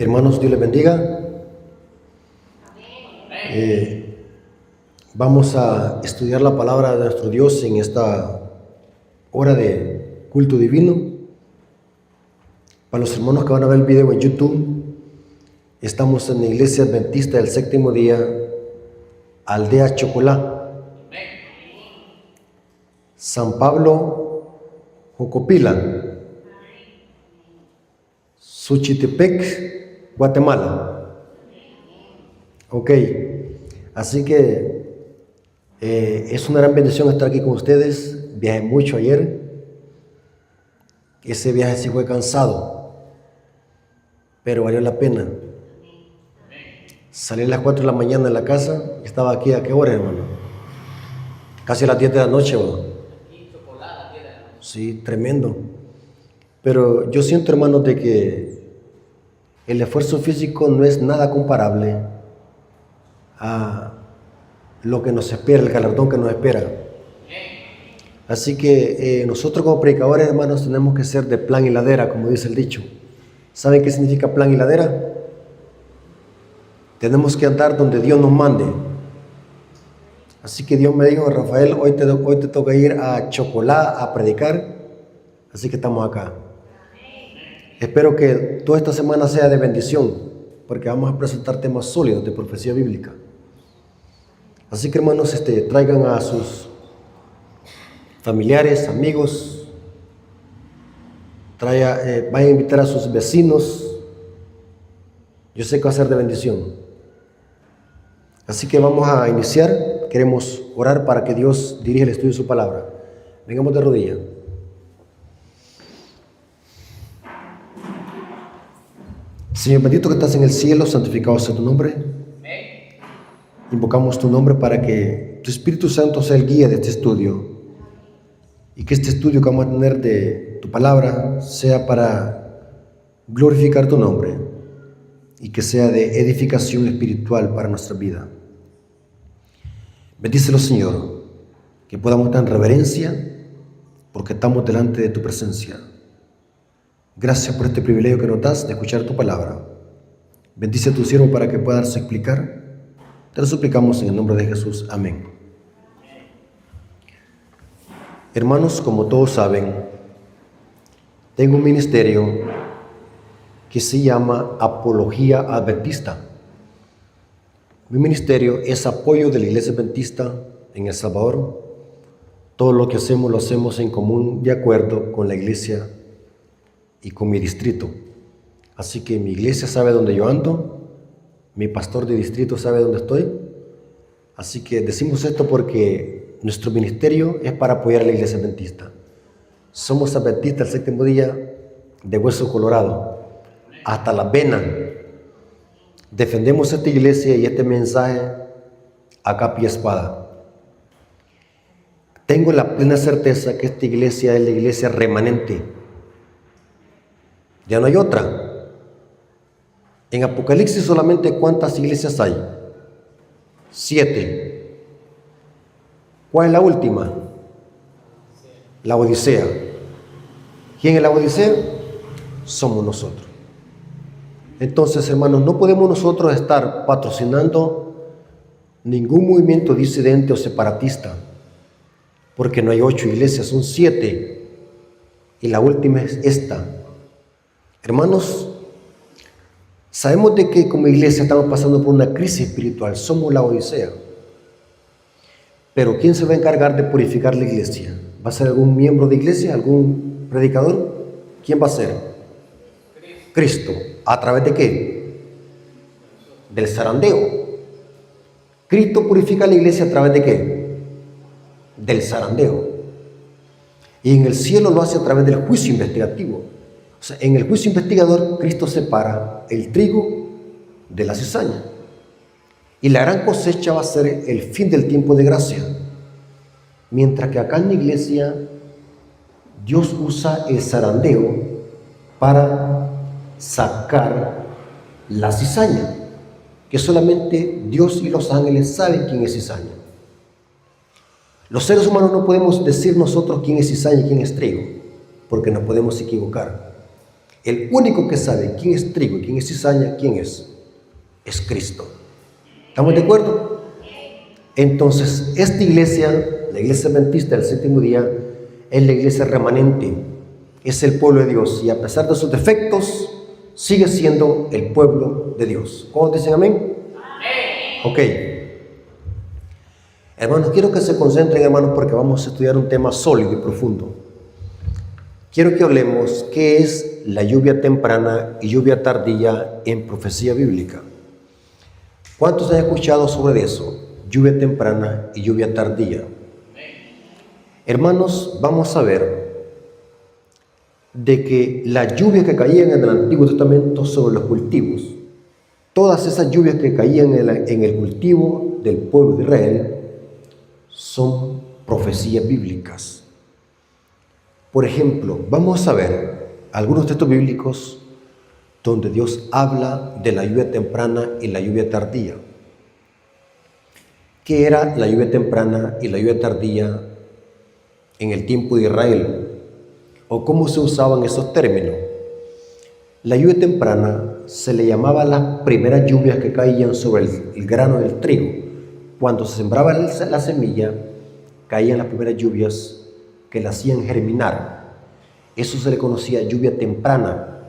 Hermanos, Dios les bendiga. Vamos a estudiar la palabra de nuestro Dios en esta hora de culto divino. Para los hermanos que van a ver el video en YouTube, estamos en la Iglesia Adventista del Séptimo Día, Aldea Chocolá, San Pablo, Jocopila, Suchitepec, Guatemala. Ok, así que es una gran bendición estar aquí con ustedes. Viajé mucho ayer. Ese viaje sí fue cansado, pero valió la pena. Salí a las 4 de la mañana de la casa. Estaba aquí a qué hora, hermano? Casi a las 10 de la noche, ¿no? Sí, tremendo. Pero yo siento, hermanos, de que el esfuerzo físico no es nada comparable a lo que nos espera, el galardón que nos espera. Así que nosotros como predicadores, hermanos, tenemos que ser de plan y ladera, como dice el dicho. ¿Saben qué significa plan y ladera? Tenemos que andar donde Dios nos mande. Así que Dios me dijo: Rafael, hoy te toca ir a Chocolá a predicar, así que estamos acá. Espero que toda esta semana sea de bendición, porque vamos a presentar temas sólidos de profecía bíblica. Así que, hermanos, traigan a sus familiares, amigos, vayan a invitar a sus vecinos. Yo sé que va a ser de bendición. Así que vamos a iniciar. Queremos orar para que Dios dirija el estudio de su palabra. Vengamos de rodillas. Señor bendito que estás en el cielo, santificado sea tu nombre. Invocamos tu nombre para que tu Espíritu Santo sea el guía de este estudio, y que este estudio que vamos a tener de tu palabra sea para glorificar tu nombre y que sea de edificación espiritual para nuestra vida. Bendícelo, Señor, que podamos estar en reverencia porque estamos delante de tu presencia. Gracias por este privilegio que nos das de escuchar tu palabra. Bendice a tu siervo para que pueda darse a explicar. Te lo suplicamos en el nombre de Jesús. Amén. Hermanos, como todos saben, tengo un ministerio que se llama Apología Adventista. Mi ministerio es apoyo de la Iglesia Adventista en El Salvador. Todo lo que hacemos lo hacemos en común, de acuerdo con la iglesia y con mi distrito. Así que mi iglesia sabe dónde yo ando, mi pastor de distrito sabe dónde estoy. Así que decimos esto porque nuestro ministerio es para apoyar a la Iglesia Adventista. Somos adventistas el séptimo día de hueso colorado hasta la vena. Defendemos esta iglesia y este mensaje a capa y espada. Tengo la plena certeza que esta iglesia es la iglesia remanente. Ya no hay otra. En Apocalipsis solamente ¿cuántas iglesias hay? 7. ¿Cuál es la última? La Odisea. ¿Quién es la Odisea? Somos nosotros. Entonces, hermanos, no podemos nosotros estar patrocinando ningún movimiento disidente o separatista, porque no hay 8 iglesias, son 7, y la última es esta. Hermanos, sabemos de que como iglesia estamos pasando por una crisis espiritual, somos la Odisea. Pero ¿quién se va a encargar de purificar la iglesia? ¿Va a ser algún miembro de iglesia, algún predicador? ¿Quién va a ser? Cristo. ¿A través de qué? Del zarandeo. Cristo purifica la iglesia a través de qué? Del zarandeo. Y en el cielo lo hace a través del juicio investigativo. O sea, en el juicio investigador, Cristo separa el trigo de la cizaña. Y la gran cosecha va a ser el fin del tiempo de gracia. Mientras que acá en la iglesia, Dios usa el zarandeo para sacar la cizaña, que solamente Dios y los ángeles saben quién es cizaña. Los seres humanos no podemos decir nosotros quién es cizaña y quién es trigo, porque nos podemos equivocar. El único que sabe quién es trigo y quién es cizaña, ¿quién es? Es Cristo. ¿Estamos de acuerdo? Entonces, esta iglesia, la iglesia adventista del séptimo día, es la iglesia remanente, es el pueblo de Dios, y a pesar de sus defectos, sigue siendo el pueblo de Dios. ¿Cómo dicen amén? Ok. Hermanos, quiero que se concentren, hermanos, porque vamos a estudiar un tema sólido y profundo. Quiero que hablemos qué es la lluvia temprana y lluvia tardía en profecía bíblica. ¿Cuántos han escuchado sobre eso? Lluvia temprana y lluvia tardía. Hermanos, vamos a ver de que las lluvias que caían en el Antiguo Testamento sobre los cultivos, todas esas lluvias que caían en el cultivo del pueblo de Israel, son profecías bíblicas. Por ejemplo, vamos a ver algunos textos bíblicos donde Dios habla de la lluvia temprana y la lluvia tardía. ¿Qué era la lluvia temprana y la lluvia tardía en el tiempo de Israel? ¿O cómo se usaban esos términos? La lluvia temprana se le llamaba las primeras lluvias que caían sobre el grano del trigo. Cuando se sembraba la semilla, caían las primeras lluvias que la hacían germinar. Eso se le conocía lluvia temprana.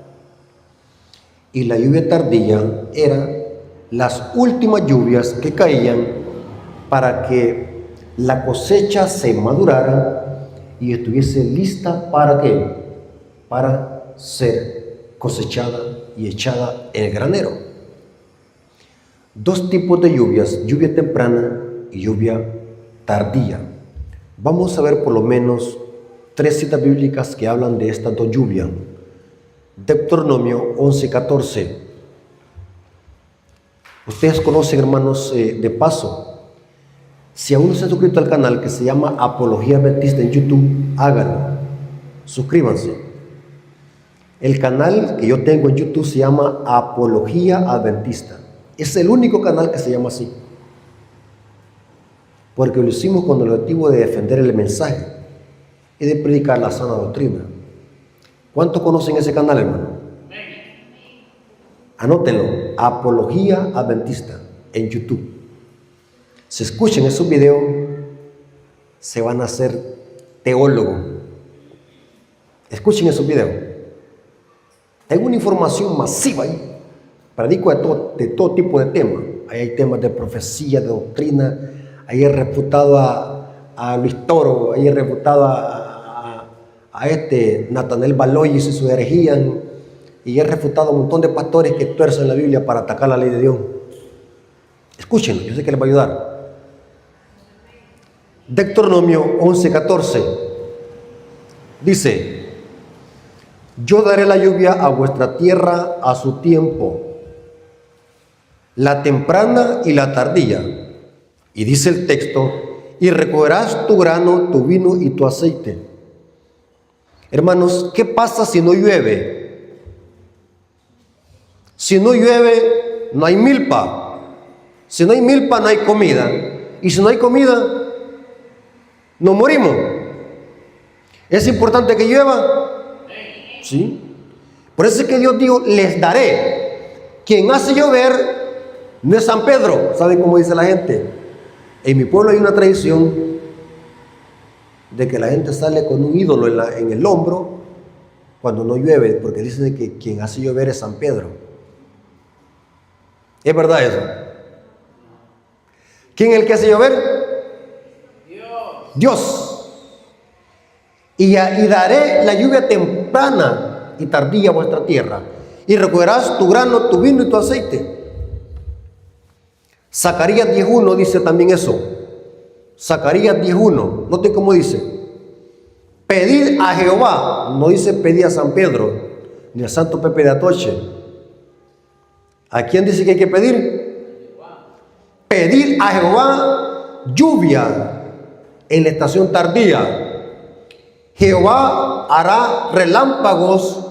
Y la lluvia tardía era las últimas lluvias que caían para que la cosecha se madurara y estuviese lista ¿para qué? Para ser cosechada y echada en el granero. Dos tipos de lluvias, lluvia temprana y lluvia tardía. Vamos a ver por lo menos 3 citas bíblicas que hablan de estas dos lluvias. Deuteronomio 11:14. Ustedes conocen, hermanos, de paso, si aún no se han suscrito al canal que se llama Apología Adventista en YouTube, háganlo, suscríbanse. El canal que yo tengo en YouTube se llama Apología Adventista. Es el único canal que se llama así, porque lo hicimos con el objetivo de defender el mensaje y de predicar la sana doctrina. ¿Cuántos conocen ese canal, hermano? Anótenlo, Apología Adventista en YouTube. Si escuchen esos videos, se van a hacer teólogos. Escuchen esos videos. Tengo una información masiva ahí. Predico de todo tipo de temas. Ahí hay temas de profecía, de doctrina. Ahí he refutado a Luis Toro. Ahí he refutado a Natanel Baloyes y su herejía. Y he refutado a un montón de pastores que tuercen la Biblia para atacar la ley de Dios. Escúchenlo, yo sé que les va a ayudar. Deuteronomio 11:14 dice: yo daré la lluvia a vuestra tierra a su tiempo, la temprana y la tardía. Y dice el texto: y recogerás tu grano, tu vino y tu aceite. Hermanos, ¿qué pasa si no llueve? Si no llueve, no hay milpa. Si no hay milpa, no hay comida. Y si no hay comida, nos morimos. ¿Es importante que llueva? Sí. Por eso es que Dios dijo: les daré. Quien hace llover no es San Pedro. ¿Saben cómo dice la gente? En mi pueblo hay una tradición de que la gente sale con un ídolo en el hombro cuando no llueve, porque dicen que quien hace llover es San Pedro. ¿Es verdad eso? ¿Quién es el que hace llover? Dios. Y daré la lluvia temprana y tardía a vuestra tierra, y recogerás tu grano, tu vino y tu aceite. Zacarías 10:1 dice también eso. Zacarías 10:1, note cómo dice: pedid a Jehová. No dice pedid a San Pedro ni a Santo Pepe de Atoche. ¿A quién dice que hay que pedir? Pedid a Jehová lluvia en la estación tardía. Jehová hará relámpagos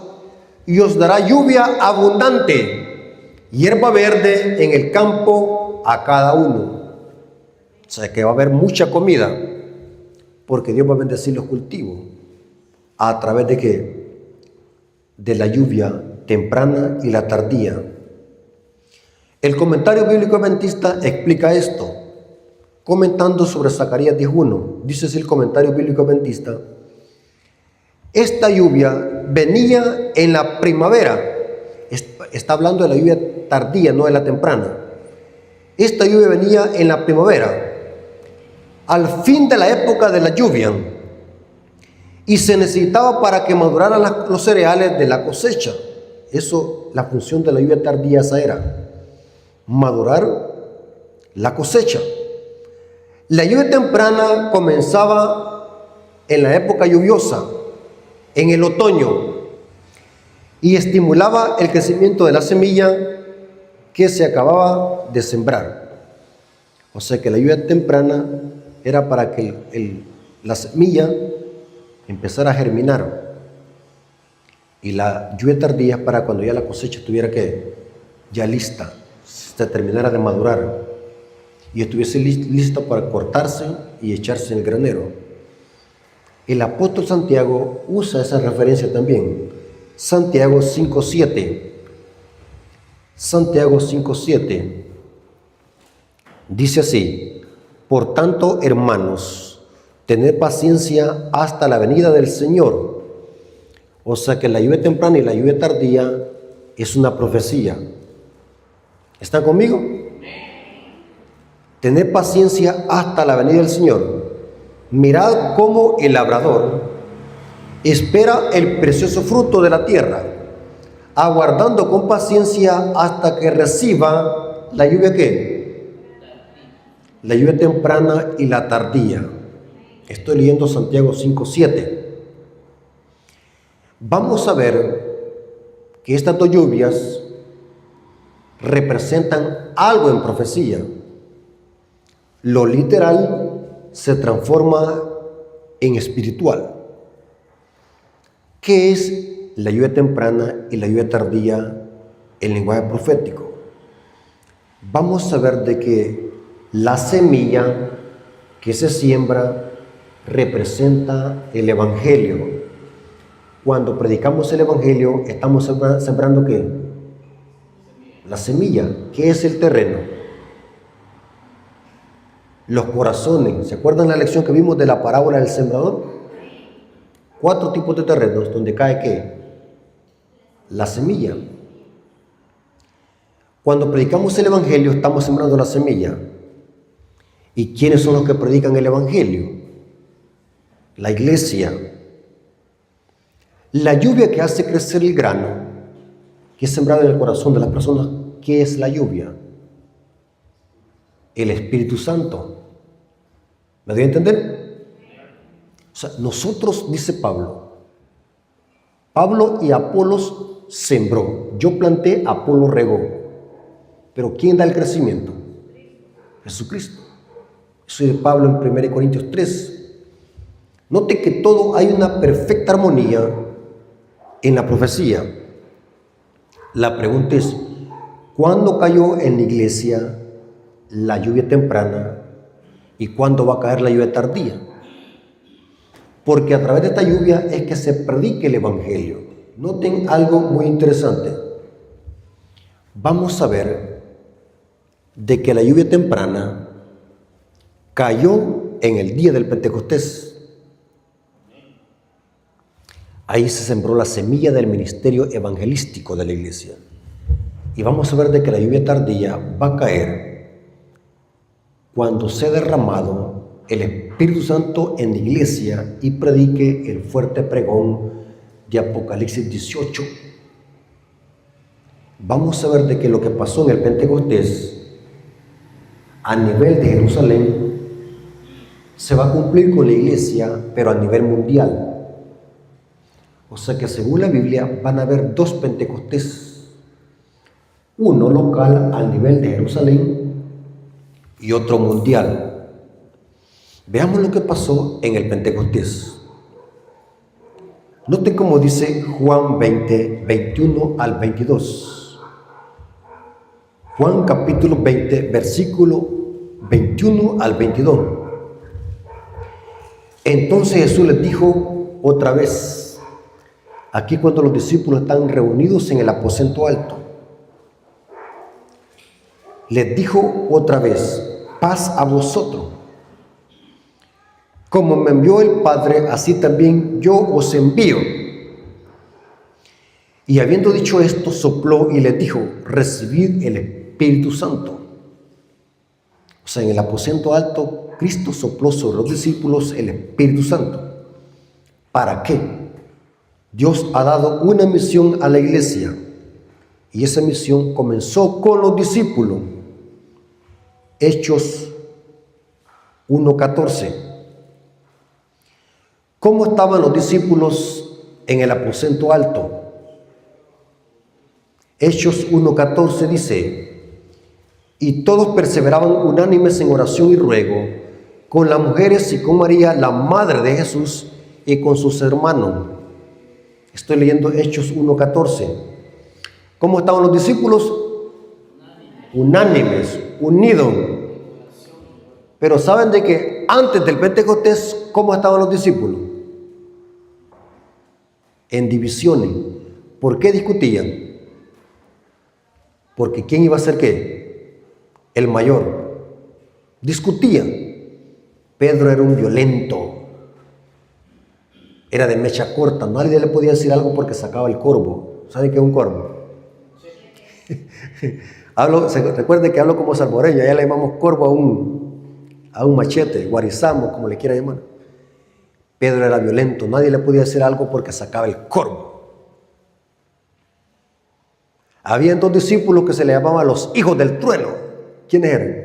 y os dará lluvia abundante, hierba verde en el campo a cada uno. O sea que va a haber mucha comida, porque Dios va a bendecir los cultivos. ¿A través de qué? de la lluvia temprana y la tardía. El comentario bíblico adventista explica esto, comentando sobre Zacarías 10:1. Dice así el comentario bíblico adventista: esta lluvia venía en la primavera. Está hablando de la lluvia tardía, no de la temprana. Esta lluvia venía en la primavera, al fin de la época de la lluvia, y se necesitaba para que maduraran los cereales de la cosecha. Eso, la función de la lluvia tardía esa era, madurar la cosecha. La lluvia temprana comenzaba en la época lluviosa, en el otoño, y estimulaba el crecimiento de la semilla que se acababa de sembrar. O sea que la lluvia temprana era para que la semilla empezara a germinar, y la lluvia tardía para cuando ya la cosecha estuviera ya lista, se terminara de madurar y estuviese lista para cortarse y echarse en el granero. El apóstol Santiago usa esa referencia también. Santiago 5:7. Santiago 5:7 dice así: por tanto, hermanos, tened paciencia hasta la venida del Señor. O sea que la lluvia temprana y la lluvia tardía es una profecía. ¿Están conmigo? Tened paciencia hasta la venida del Señor. Mirad cómo el labrador espera el precioso fruto de la tierra, aguardando con paciencia hasta que reciba la lluvia ¿qué? La lluvia temprana y la tardía. Estoy leyendo Santiago 5:7. Vamos a ver que estas dos lluvias representan algo en profecía. Lo literal se transforma en espiritual. ¿Qué es la lluvia temprana y la lluvia tardía en lenguaje profético? Vamos a ver de que la semilla que se siembra representa el Evangelio. Cuando predicamos el Evangelio, estamos sembrando ¿qué? La semilla. ¿Qué es el terreno? Los corazones. ¿Se acuerdan la lección que vimos de la parábola del sembrador? 4 tipos de terrenos donde cae ¿qué? La semilla. Cuando predicamos el Evangelio, estamos sembrando la semilla. ¿Y quiénes son los que predican el Evangelio? La iglesia. La lluvia que hace crecer el grano, que es sembrado en el corazón de las personas, ¿qué es la lluvia? El Espíritu Santo. ¿Me doy a entender? O sea, nosotros, dice Pablo y Apolos sembró, yo planté, Apolo regó, pero ¿quién da el crecimiento? Jesucristo. Eso es de Pablo en 1 Corintios 3. Note que todo hay una perfecta armonía en la profecía. La pregunta es, ¿cuándo cayó en la iglesia la lluvia temprana y cuándo va a caer la lluvia tardía? Porque a través de esta lluvia es que se predique el Evangelio. Noten algo muy interesante. Vamos a ver de que la lluvia temprana cayó en el día del Pentecostés. Ahí se sembró la semilla del ministerio evangelístico de la iglesia. Y vamos a ver de que la lluvia tardía va a caer cuando sea derramado el Espíritu Santo en la iglesia y predique el fuerte pregón de Apocalipsis 18. Vamos a ver de que lo que pasó en el Pentecostés a nivel de Jerusalén se va a cumplir con la iglesia, pero a nivel mundial. O sea que según la Biblia van a haber 2 Pentecostés, uno local al nivel de Jerusalén y otro mundial. Veamos lo que pasó en el Pentecostés. Note cómo dice Juan 20, 21 al 22. Juan capítulo 20, versículo 21 al 22. Entonces Jesús les dijo otra vez: Aquí cuando los discípulos están reunidos en el aposento alto, les dijo otra vez: paz a vosotros. Como me envió el Padre, así también yo os envío. Y habiendo dicho esto, sopló y les dijo: recibid el Espíritu Santo. O sea, en el aposento alto, Cristo sopló sobre los discípulos el Espíritu Santo. ¿Para qué? Dios ha dado una misión a la iglesia, y esa misión comenzó con los discípulos. Hechos 1:14. ¿Cómo estaban los discípulos en el aposento alto? Hechos 1:14 dice: y todos perseveraban unánimes en oración y ruego, con las mujeres y con María, la madre de Jesús, y con sus hermanos. Estoy leyendo Hechos 1:14. ¿Cómo estaban los discípulos? Unánimes, unidos. Pero ¿saben de que antes del Pentecostés, cómo estaban los discípulos? En divisiones. ¿Por qué discutían? Porque ¿quién iba a ser qué? El mayor. Discutían. Pedro era un violento. Era de mecha corta. Nadie le podía decir algo porque sacaba el corvo. ¿Saben qué es un corvo? Recuerden que hablo como salmoreño. Allá le llamamos corvo a un machete, guarizamo, como le quiera llamar. Pedro era violento. Nadie le podía decir algo porque sacaba el corvo. Había dos discípulos que se le llamaban los hijos del trueno. ¿Quiénes eran?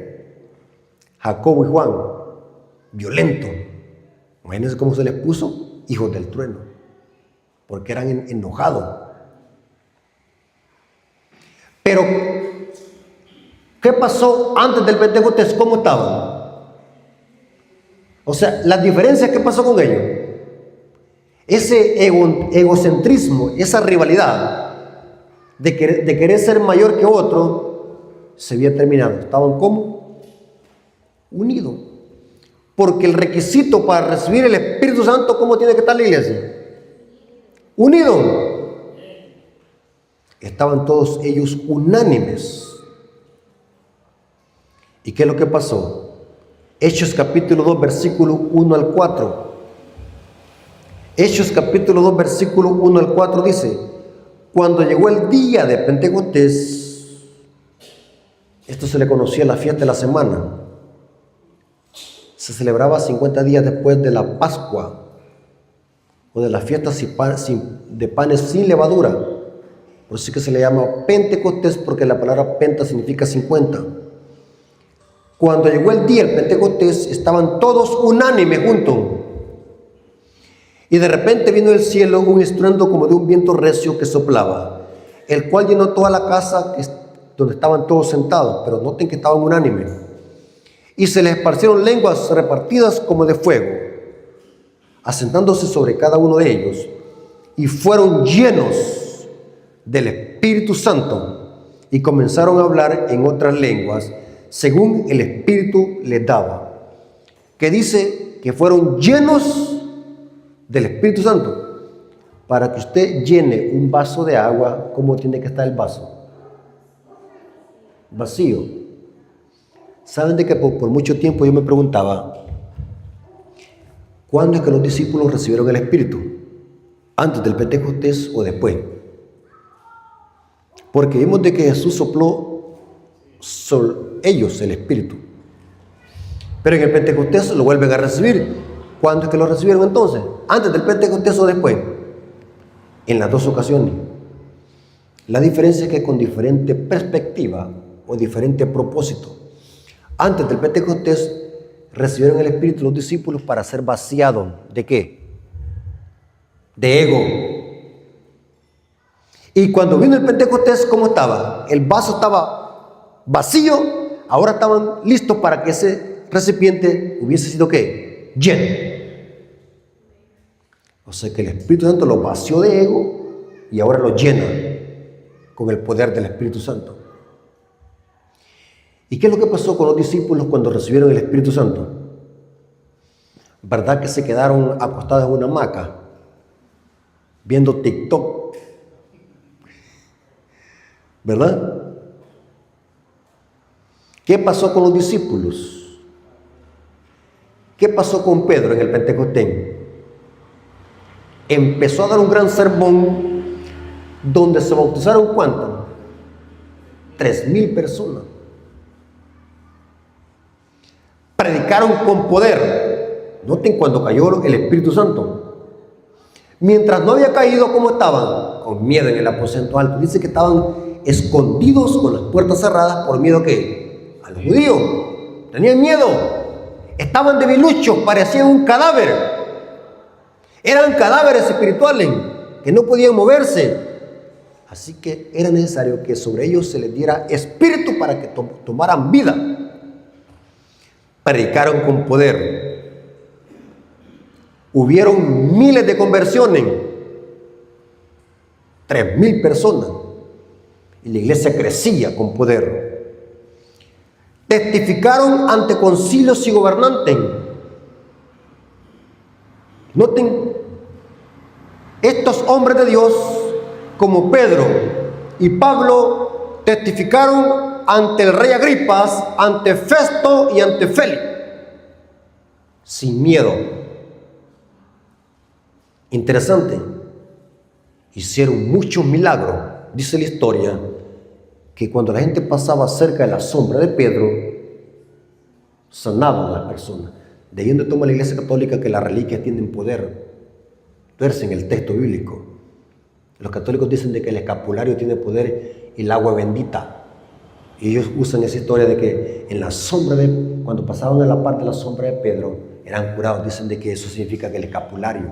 Jacobo y Juan. Violentos. Imagínense cómo se les puso hijos del trueno, porque eran enojados. Pero, ¿qué pasó antes del Pentecostés? ¿Cómo estaban? O sea, las diferencias, ¿qué pasó con ellos? Ese egocentrismo, esa rivalidad de querer ser mayor que otro, se había terminado. ¿Estaban cómo? Unidos. Porque el requisito para recibir el Espíritu Santo, ¿cómo tiene que estar la iglesia? Unidos. Estaban todos ellos unánimes. ¿Y qué es lo que pasó? Hechos capítulo 2, versículo 1 al 4. Hechos capítulo 2, versículo 1 al 4 dice: cuando llegó el día de Pentecostés, esto se le conocía la fiesta de la semana. Se celebraba 50 días después de la Pascua o de la fiesta de panes sin levadura. Por eso es que se le llama Pentecostés, porque la palabra penta significa 50. Cuando llegó el día del Pentecostés, estaban todos unánimes juntos. Y de repente vino del cielo un estruendo como de un viento recio que soplaba, el cual llenó toda la casa donde estaban todos sentados. Pero noten que estaban unánimes. Y se les esparcieron lenguas repartidas como de fuego, asentándose sobre cada uno de ellos, y fueron llenos del Espíritu Santo, y comenzaron a hablar en otras lenguas, según el Espíritu les daba. Que dice que fueron llenos del Espíritu Santo. Para que usted llene un vaso de agua, ¿cómo tiene que estar el vaso? Vacío. ¿Saben de que por mucho tiempo yo me preguntaba, ¿cuándo es que los discípulos recibieron el Espíritu? ¿Antes del Pentecostés o después? Porque vimos de que Jesús sopló sobre ellos el Espíritu. Pero en el Pentecostés lo vuelven a recibir. ¿Cuándo es que lo recibieron entonces? ¿Antes del Pentecostés o después? En las dos ocasiones. La diferencia es que con diferente perspectiva o diferente propósito. Antes del Pentecostés recibieron el Espíritu los discípulos para ser vaciados. ¿De qué? De ego. Y cuando vino el Pentecostés, ¿cómo estaba? El vaso estaba vacío, ahora estaban listos para que ese recipiente hubiese sido ¿qué? Lleno. O sea que el Espíritu Santo lo vació de ego y ahora lo llena con el poder del Espíritu Santo. ¿Y qué es lo que pasó con los discípulos cuando recibieron el Espíritu Santo? ¿Verdad que se quedaron acostados en una hamaca? viendo TikTok, ¿verdad? ¿Qué pasó con los discípulos? ¿Qué pasó con Pedro en el Pentecostés? Empezó a dar un gran sermón donde se bautizaron ¿cuánto? 3,000 personas. Predicaron con poder. Noten cuando cayó el Espíritu Santo. Mientras no había caído, ¿cómo estaban? Con miedo en el aposento alto. Dice que estaban escondidos con las puertas cerradas por miedo ¿qué? A los judíos. Tenían miedo. Estaban debiluchos, parecían un cadáver. Eran cadáveres espirituales que no podían moverse. Así que era necesario que sobre ellos se les diera espíritu para que tomaran vida. Predicaron con poder. Hubieron miles de conversiones. 3,000 personas. Y la iglesia crecía con poder. Testificaron ante concilios y gobernantes. Noten, estos hombres de Dios, como Pedro y Pablo, testificaron ante el rey Agripas, ante Festo y ante Félix, sin miedo. Interesante, hicieron muchos milagros. Dice la historia que cuando la gente pasaba cerca de la sombra de Pedro, sanaban a las personas. De ahí donde toma la Iglesia Católica que las reliquias tienen poder. Verse en el texto bíblico. Los católicos dicen de que el escapulario tiene poder y el agua bendita. Y ellos usan esa historia de que en la sombra cuando pasaban a la parte de la sombra de Pedro, eran curados. Dicen de que eso significa que el escapulario.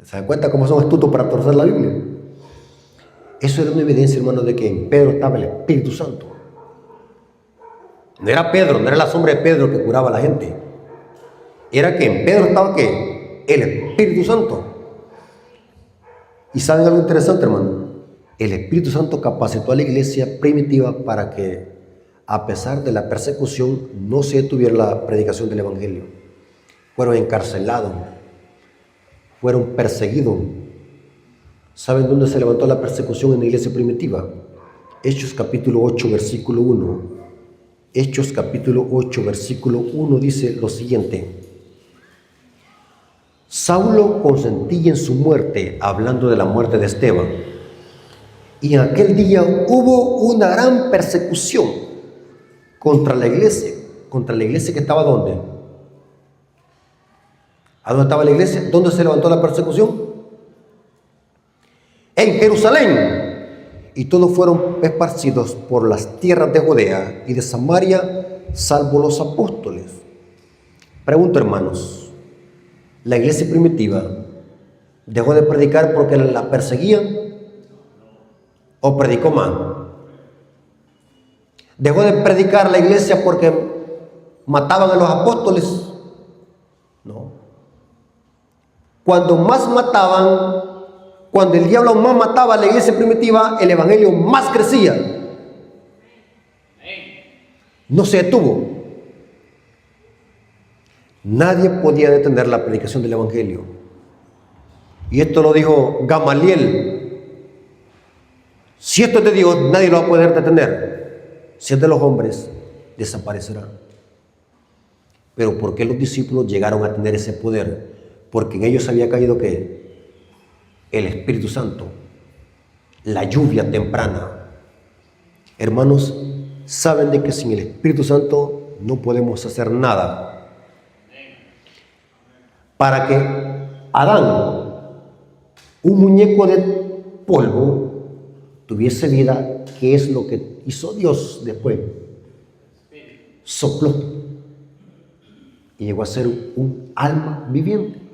¿Se dan cuenta cómo son astutos para torcer la Biblia? Eso era una evidencia, hermanos, de que en Pedro estaba el Espíritu Santo. No era Pedro, no era la sombra de Pedro que curaba a la gente. Era que en Pedro estaba ¿qué? El Espíritu Santo. ¿Y saben algo interesante, hermano? El Espíritu Santo capacitó a la iglesia primitiva para que, a pesar de la persecución, no se detuviera la predicación del Evangelio. Fueron encarcelados, fueron perseguidos. ¿Saben dónde se levantó la persecución en la iglesia primitiva? Hechos capítulo 8, versículo 1. Hechos capítulo 8, versículo 1 dice lo siguiente. Saulo consentía en su muerte, hablando de la muerte de Esteban. Y en aquel día hubo una gran persecución contra la iglesia que estaba ¿dónde? ¿A dónde estaba la iglesia? ¿Dónde se levantó la persecución? En Jerusalén. Y todos fueron esparcidos por las tierras de Judea y de Samaria, salvo los apóstoles. Pregunto, hermanos, ¿la iglesia primitiva dejó de predicar porque la perseguían? ¿O predicó más? ¿Dejó de predicar la iglesia porque mataban a los apóstoles? No. Cuando más mataban, cuando el diablo más mataba a la iglesia primitiva, el evangelio más crecía. No se detuvo. Nadie podía detener la predicación del evangelio. Y esto lo dijo Gamaliel. Si esto es de Dios, nadie lo va a poder detener. Si es de los hombres, desaparecerá. Pero ¿por qué los discípulos llegaron a tener ese poder? Porque en ellos había caído ¿qué? El Espíritu Santo, la lluvia temprana. Hermanos, saben de que sin el Espíritu Santo no podemos hacer nada. Para que Adán, un muñeco de polvo, tuviese vida, ¿qué es lo que hizo Dios después? Sopló y llegó a ser un alma viviente.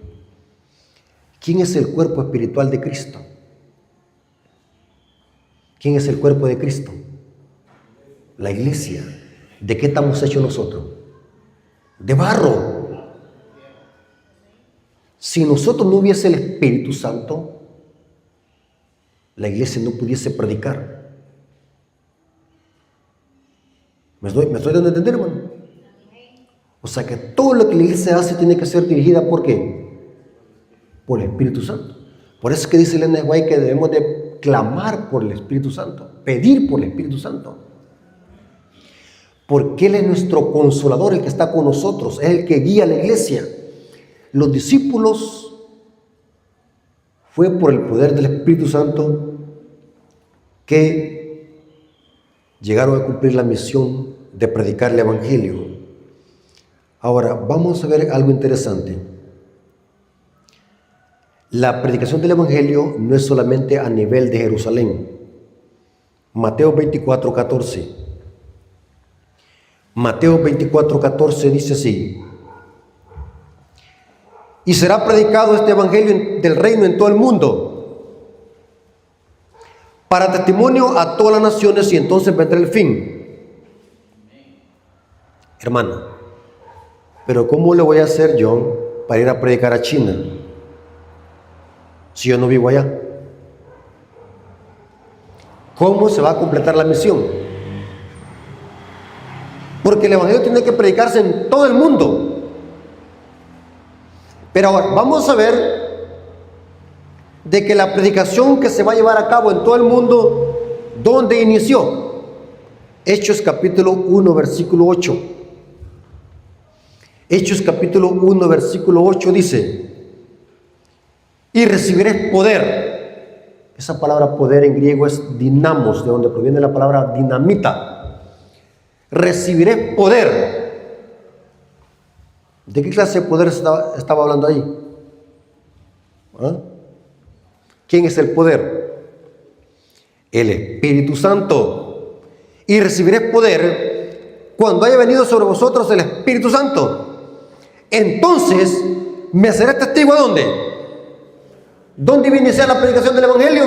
¿Quién es el cuerpo espiritual de Cristo? ¿Quién es el cuerpo de Cristo? La iglesia. ¿De qué estamos hechos nosotros? De barro. Si nosotros no hubiese el Espíritu Santo, la iglesia no pudiese predicar. ¿Me estoy dando a entender, hermano? O sea que todo lo que la iglesia hace tiene que ser dirigida ¿por qué? por el Espíritu Santo. Por eso es que dice Ellen White que debemos de clamar por el Espíritu Santo, pedir por el Espíritu Santo. Porque Él es nuestro consolador, el que está con nosotros, es el que guía a la iglesia. Los discípulos fue por el poder del Espíritu Santo que llegaron a cumplir la misión de predicar el Evangelio. Ahora, vamos a ver algo interesante. La predicación del Evangelio no es solamente a nivel de Jerusalén. Mateo 24:14. Mateo 24:14 dice así: y será predicado este Evangelio del reino en todo el mundo, para testimonio a todas las naciones, y entonces vendrá el fin. Hermano, pero ¿cómo le voy a hacer yo para ir a predicar a China si yo no vivo allá? ¿Cómo se va a completar la misión? Porque el Evangelio tiene que predicarse en todo el mundo. Pero ahora vamos a ver de que la predicación que se va a llevar a cabo en todo el mundo, ¿dónde inició? Hechos capítulo 1, versículo 8. Hechos capítulo 1, versículo 8 dice: y recibiréis poder. Esa palabra poder en griego es dinamos, de donde proviene la palabra dinamita. Recibiréis poder. ¿De qué clase de poder estaba hablando ahí? ¿Ah? ¿Quién es el poder? El Espíritu Santo. Y recibiréis poder cuando haya venido sobre vosotros el Espíritu Santo. Entonces me seré testigo. ¿A dónde? ¿Dónde iba a iniciar la predicación del Evangelio?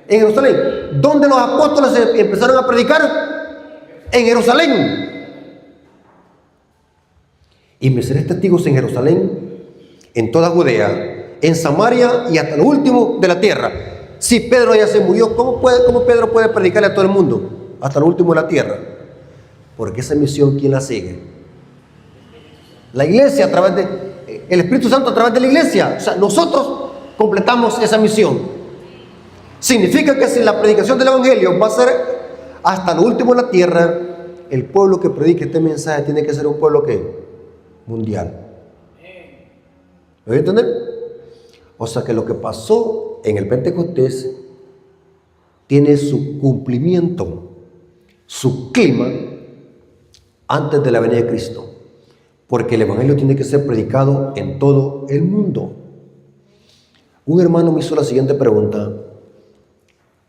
En Jerusalén. ¿Dónde los apóstoles empezaron a predicar? En Jerusalén. Y me seréis testigos en Jerusalén, en toda Judea, en Samaria y hasta lo último de la tierra. Si Pedro ya se murió, ¿cómo Pedro puede predicarle a todo el mundo? Hasta lo último de la tierra. Porque esa misión, ¿quién la sigue? La iglesia, a través de el Espíritu Santo, a través de la iglesia. O sea, nosotros completamos esa misión. Significa que si la predicación del Evangelio va a ser hasta lo último de la tierra, el pueblo que predique este mensaje tiene que ser un pueblo que mundial. ¿Lo voy a entender? O sea que lo que pasó en el Pentecostés tiene su cumplimiento, su clima antes de la venida de Cristo, porque el Evangelio tiene que ser predicado en todo el mundo. Un hermano me hizo la siguiente pregunta: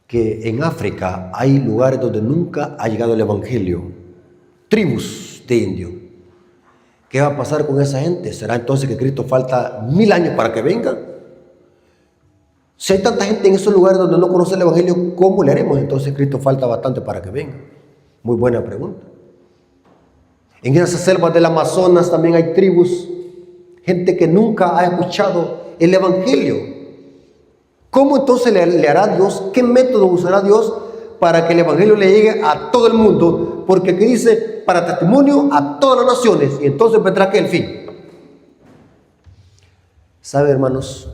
que en África hay lugares donde nunca ha llegado el Evangelio, tribus de indios. ¿Qué va a pasar con esa gente? ¿Será entonces que Cristo falta 1000 años para que venga? Si hay tanta gente en esos lugares donde no conoce el Evangelio, ¿cómo le haremos? Entonces Cristo falta bastante para que venga. Muy buena pregunta. En esas selvas del Amazonas también hay tribus, gente que nunca ha escuchado el Evangelio. ¿Cómo entonces le hará Dios? ¿Qué método usará Dios para que el Evangelio le llegue a todo el mundo? Porque aquí dice: para testimonio a todas las naciones, y entonces vendrá que el fin. ¿Sabe, hermanos,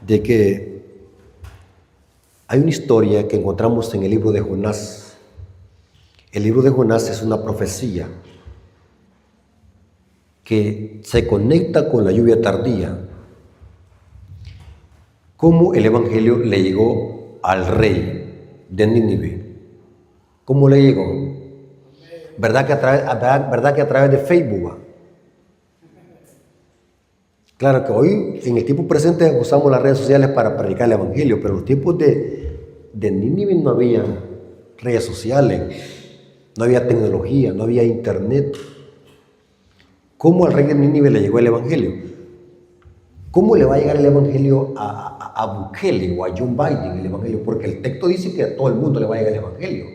de que hay una historia que encontramos en el libro de Jonás? El libro de Jonás es una profecía que se conecta con la lluvia tardía. ¿Cómo el Evangelio le llegó al rey de Nínive? ¿Cómo le llegó? ¿Verdad que a través de Facebook? Claro que hoy, en el tiempo presente, usamos las redes sociales para predicar el Evangelio, pero en los tiempos de Nínive no había redes sociales, no había tecnología, no había internet. ¿Cómo al rey de Nínive le llegó el Evangelio? ¿Cómo le va a llegar el Evangelio a Bukele o a Joe Biden, el Evangelio? Porque el texto dice que a todo el mundo le va a llegar el Evangelio.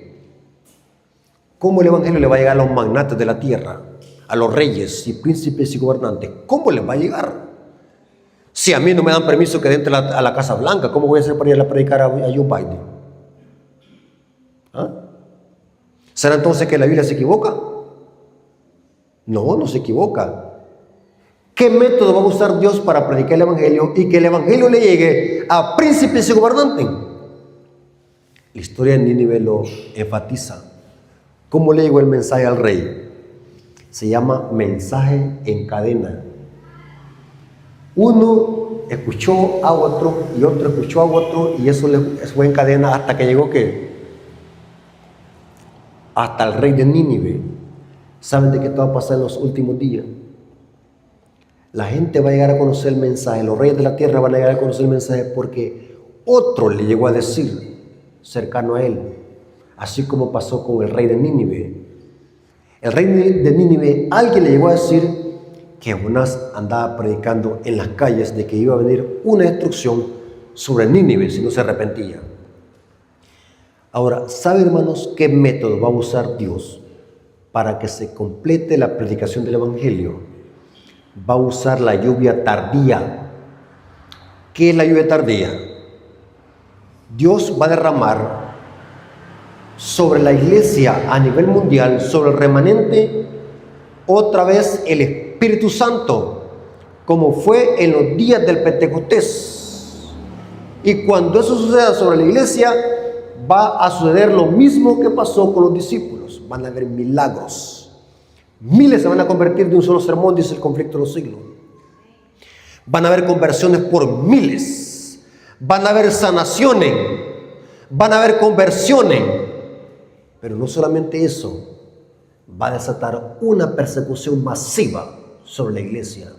¿Cómo el Evangelio le va a llegar a los magnates de la tierra, a los reyes y príncipes y gobernantes? ¿Cómo les va a llegar? Si a mí no me dan permiso que entre a la Casa Blanca, ¿cómo voy a hacer para ir a predicar a Joe Biden? ¿Ah? ¿Será entonces que la Biblia se equivoca? No, no se equivoca. ¿Qué método va a usar Dios para predicar el Evangelio y que el Evangelio le llegue a príncipes y gobernantes? La historia de Nínive lo enfatiza. ¿Cómo le llegó el mensaje al rey? Se llama mensaje en cadena. Uno escuchó a otro y otro escuchó a otro y eso fue en cadena hasta que llegó ¿qué? Hasta el rey de Nínive. ¿Saben de qué va a pasar en los últimos días? La gente va a llegar a conocer el mensaje, los reyes de la tierra van a llegar a conocer el mensaje porque otro le llegó a decir cercano a él, así como pasó con el rey de Nínive. El rey de Nínive, alguien le llegó a decir que Jonás andaba predicando en las calles de que iba a venir una destrucción sobre Nínive si no se arrepentía. Ahora, ¿sabe, hermanos, qué método va a usar Dios para que se complete la predicación del Evangelio? Va a usar la lluvia tardía. ¿Qué es la lluvia tardía? Dios va a derramar sobre la iglesia a nivel mundial, sobre el remanente, otra vez el Espíritu Santo, como fue en los días del Pentecostés. Y cuando eso suceda sobre la iglesia, va a suceder lo mismo que pasó con los discípulos. Van a haber milagros. Miles se van a convertir de un solo sermón, dice el conflicto de los siglos. Van a haber conversiones por miles. Van a haber sanaciones. Van a haber conversiones. Pero no solamente eso. Va a desatar una persecución masiva sobre la iglesia.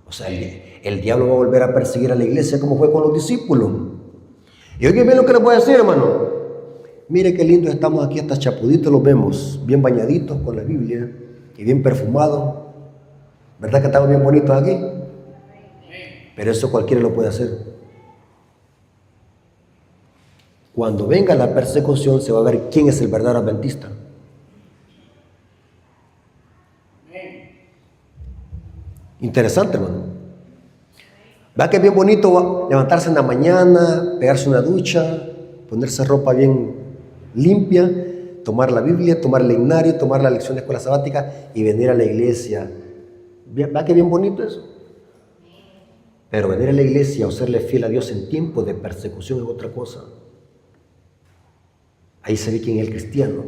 O sea, el diablo va a volver a perseguir a la iglesia como fue con los discípulos. Y oigan bien lo que les voy a decir, hermano. Mire qué lindo estamos aquí, hasta chapuditos los vemos, bien bañaditos con la Biblia y bien perfumados. ¿Verdad que estamos bien bonitos aquí? Pero eso cualquiera lo puede hacer. Cuando venga la persecución se va a ver quién es el verdadero adventista. Interesante, hermano. ¿Verdad que es bien bonito levantarse en la mañana, pegarse una ducha, ponerse ropa bien limpia, tomar la Biblia, tomar el leccionario, tomar la lección de escuela sabática y venir a la iglesia? ¿Verdad que bien bonito eso? Pero venir a la iglesia o serle fiel a Dios en tiempo de persecución es otra cosa. Ahí se ve quién es el cristiano.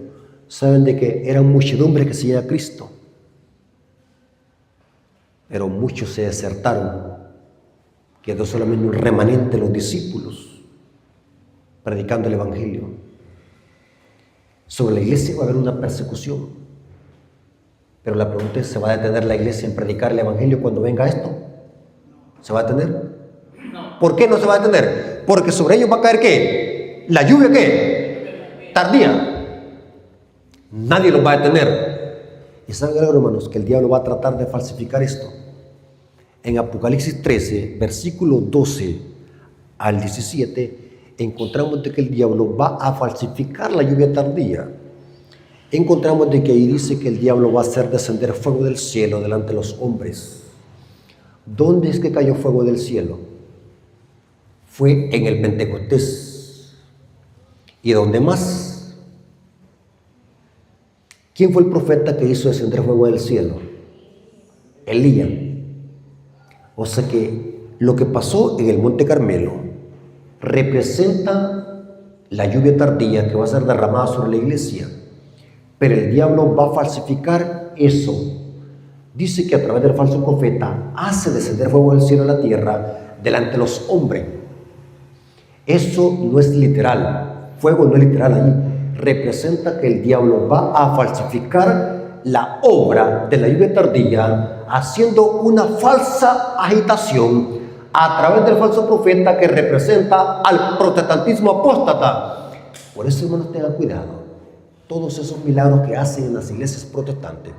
Saben de que eran muchedumbres que seguían a Cristo, pero muchos se desertaron. Quedó solamente un remanente de los discípulos predicando el Evangelio. Sobre la iglesia va a haber una persecución. Pero la pregunta es, ¿se va a detener la iglesia en predicar el Evangelio cuando venga esto? ¿Se va a detener? No. ¿Por qué no se va a detener? Porque sobre ellos va a caer ¿qué? ¿La lluvia qué? Tardía. Nadie los va a detener. Y saben algo, hermanos, que el diablo va a tratar de falsificar esto. En Apocalipsis 13, versículo 12 al 17, encontramos de que el diablo va a falsificar la lluvia tardía. Encontramos de que ahí dice que el diablo va a hacer descender fuego del cielo delante de los hombres. ¿Dónde es que cayó fuego del cielo? Fue en el Pentecostés. ¿Y dónde más? ¿Quién fue el profeta que hizo descender fuego del cielo? Elías. O sea que lo que pasó en el Monte Carmelo representa la lluvia tardía que va a ser derramada sobre la iglesia. Pero el diablo va a falsificar eso. Dice que a través del falso profeta hace descender fuego del cielo a la tierra delante de los hombres. Eso no es literal. Fuego no es literal ahí. Representa que el diablo va a falsificar la obra de la lluvia tardía, haciendo una falsa agitación a través del falso profeta que representa al protestantismo apóstata. Por eso, hermanos, tengan cuidado. Todos esos milagros que hacen en las iglesias protestantes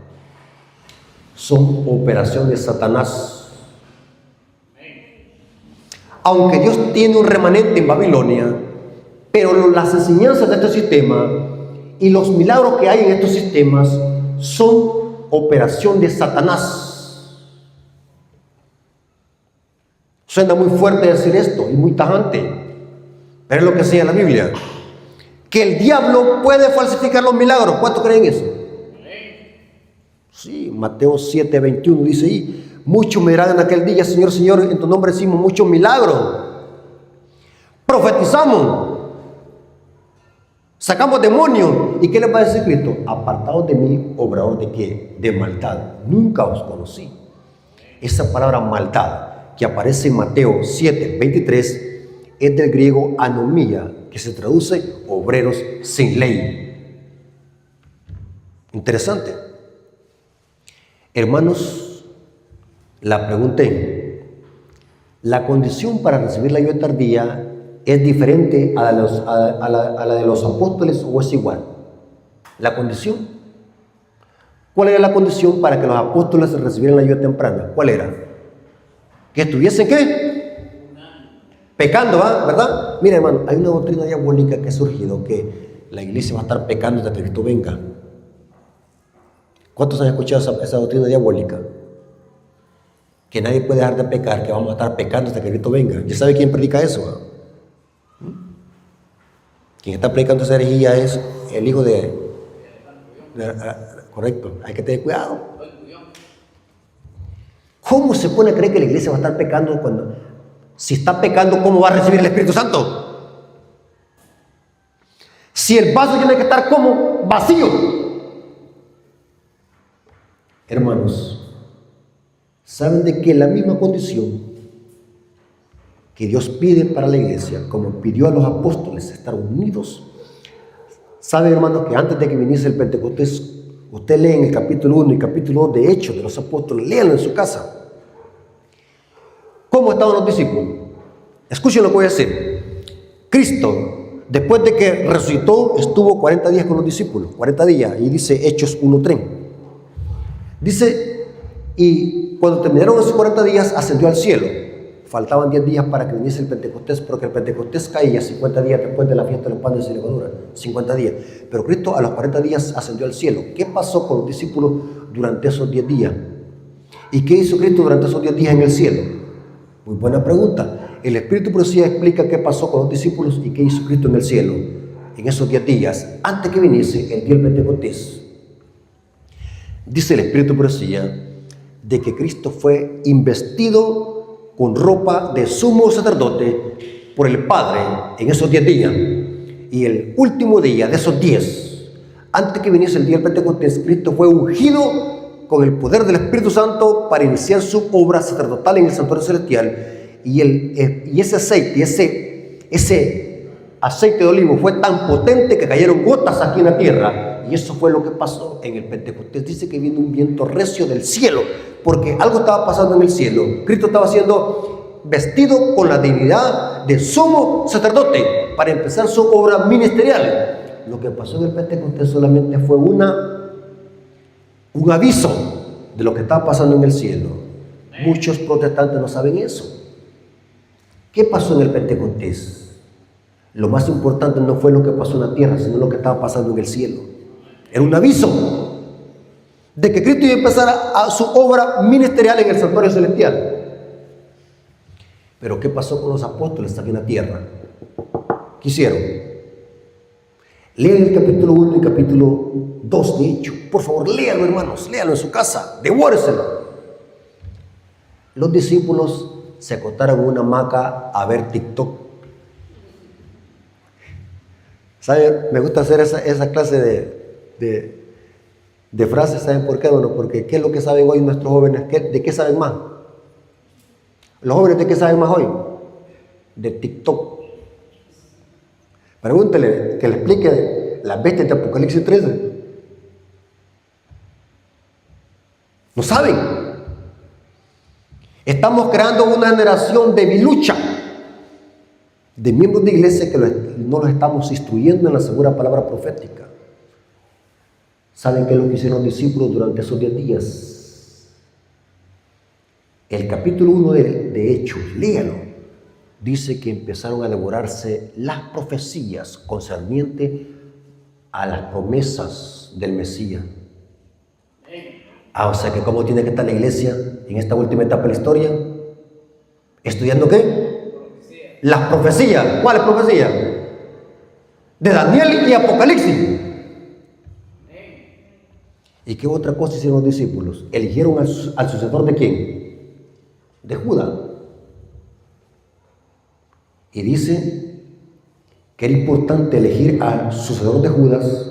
son operaciones de Satanás. Aunque Dios tiene un remanente en Babilonia, pero las enseñanzas de este sistema y los milagros que hay en estos sistemas son operación de Satanás. Suena muy fuerte decir esto y muy tajante, pero es lo que enseña la Biblia. Que el diablo puede falsificar los milagros. ¿Cuántos creen eso? Sí, Mateo 7:21 dice ahí, muchos me dirán en aquel día, Señor, Señor, en tu nombre hicimos muchos milagros, profetizamos, sacamos demonios. ¿Y qué le va a decir Cristo? Apartados de mí, obrador de qué? De maldad. Nunca os conocí. Esa palabra maldad que aparece en Mateo 7:23 es del griego anomía, que se traduce obreros sin ley. Interesante. Hermanos, la pregunté, ¿la condición para recibir la ayuda tardía es diferente a la de los apóstoles o es igual? La condición. ¿Cuál era la condición para que los apóstoles recibieran la ayuda temprana? ¿Cuál era? Que estuviesen ¿qué? Pecando, ¿verdad? Mira, hermano, hay una doctrina diabólica que ha surgido, que la iglesia va a estar pecando hasta que Cristo venga. ¿Cuántos han escuchado esa doctrina diabólica? Que nadie puede dejar de pecar, que vamos a estar pecando hasta que Cristo venga. ¿Ya sabe quién predica eso? Quien está predicando esa herejía es el hijo correcto, hay que tener cuidado. ¿Cómo se pone a creer que la iglesia va a estar pecando cuando, si está pecando, cómo va a recibir el Espíritu Santo? Si el vaso tiene que estar como vacío. Hermanos, ¿saben de que la misma condición que Dios pide para la iglesia, como pidió a los apóstoles, estar unidos? ¿Saben, hermanos, que antes de que viniese el Pentecostés, usted lee en el capítulo 1 y capítulo 2 de Hechos de los Apóstoles, léanlo en su casa? ¿Cómo estaban los discípulos? Escuchen lo que voy a decir. Cristo, después de que resucitó, estuvo 40 días con los discípulos, 40 días, y dice Hechos 1:3. Dice, y cuando terminaron esos 40 días, ascendió al cielo. Faltaban 10 días para que viniese el Pentecostés, porque el Pentecostés caía 50 días después de la fiesta de los panes sin levadura, 50 días. Pero Cristo a los 40 días ascendió al cielo. ¿Qué pasó con los discípulos durante esos 10 días? ¿Y qué hizo Cristo durante esos 10 días en el cielo? Muy buena pregunta. El Espíritu Profecía explica qué pasó con los discípulos y qué hizo Cristo en el cielo en esos 10 días, antes que viniese el día del Pentecostés. Dice el Espíritu Profecía de que Cristo fue investido con ropa de sumo sacerdote por el Padre en esos 10 días. Y el último día de esos 10, antes que viniese el día del Pentecostés, Cristo fue ungido con el poder del Espíritu Santo para iniciar su obra sacerdotal en el santuario celestial. Y ese aceite de olivo fue tan potente que cayeron gotas aquí en la tierra. Y eso fue lo que pasó en el Pentecostés. Dice que vino un viento recio del cielo, porque algo estaba pasando en el cielo. Cristo estaba siendo vestido con la dignidad de sumo sacerdote para empezar su obra ministerial. Lo que pasó en el Pentecostés solamente fue un aviso de lo que estaba pasando en el cielo. Muchos protestantes no saben eso. ¿Qué pasó en el Pentecostés? Lo más importante no fue lo que pasó en la tierra, sino lo que estaba pasando en el cielo. Era un aviso de que Cristo iba a empezar a su obra ministerial en el santuario celestial. Pero ¿qué pasó con los apóstoles aquí en la tierra? ¿Qué hicieron? Lean el capítulo 1 y capítulo 2 de Hechos. Por favor, léalo, hermanos, léalo en su casa, devóreselo. Los discípulos se acostaron en una hamaca a ver TikTok. ¿Saben? Me gusta hacer esa clase de frases. ¿Saben por qué? Bueno, porque ¿qué es lo que saben hoy nuestros jóvenes? ¿De qué saben más? ¿Los jóvenes de qué saben más hoy? De TikTok. Pregúntele, que le explique las bestias de Apocalipsis 13. No saben. Estamos creando una generación debilucha de miembros de iglesia que no los estamos instruyendo en la segura palabra profética. ¿Saben qué es lo que hicieron los discípulos durante esos 10 días? El capítulo 1 de Hechos, léalo, dice que empezaron a elaborarse las profecías concernientes a las promesas del Mesías. O sea que ¿cómo tiene que estar la iglesia en esta última etapa de la historia? ¿Estudiando qué? Las profecías. ¿Cuáles profecías? De Daniel y Apocalipsis. ¿Y qué otra cosa hicieron los discípulos? Eligieron al sucesor de quién? De Judas. Y dice que era importante elegir al sucesor de Judas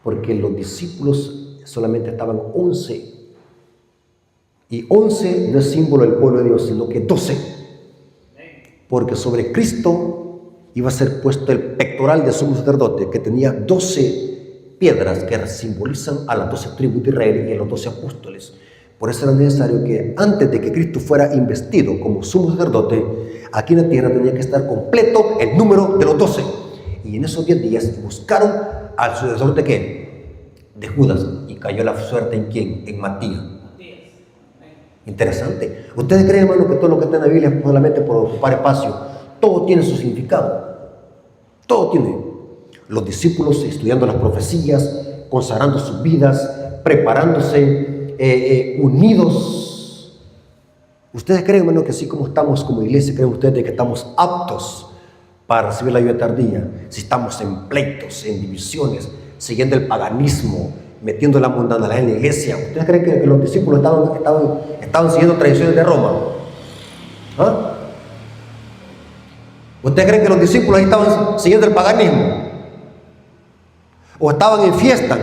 porque los discípulos solamente estaban 11. Y 11 no es símbolo del pueblo de Dios, sino que 12. Porque sobre Cristo iba a ser puesto el pectoral de sumo sacerdote, que tenía 12 piedras que simbolizan a las 12 tribus de Israel y a los 12 apóstoles. Por eso era necesario que antes de que Cristo fuera investido como sumo sacerdote, aquí en la tierra tenía que estar completo el número de los 12. Y en esos 10 días buscaron al sucesor de ¿qué? De Judas. Y cayó la suerte ¿en quién? En Matías. Interesante. ¿Ustedes creen, hermano, que todo lo que está en la Biblia es solamente por ocupar espacio? Todo tiene su significado. Todo tiene. Los discípulos estudiando las profecías, consagrando sus vidas, preparándose, unidos. ¿Ustedes creen, hermano, que así como estamos como iglesia, creen ustedes que estamos aptos para recibir la ayuda tardía? Si estamos en pleitos, en divisiones, siguiendo el paganismo, metiendo la mundanalidad en la iglesia. ¿Ustedes creen que los discípulos estaban siguiendo tradiciones de Roma? ¿Ah? ¿Ustedes creen que los discípulos estaban siguiendo el paganismo? ¿O estaban en fiesta?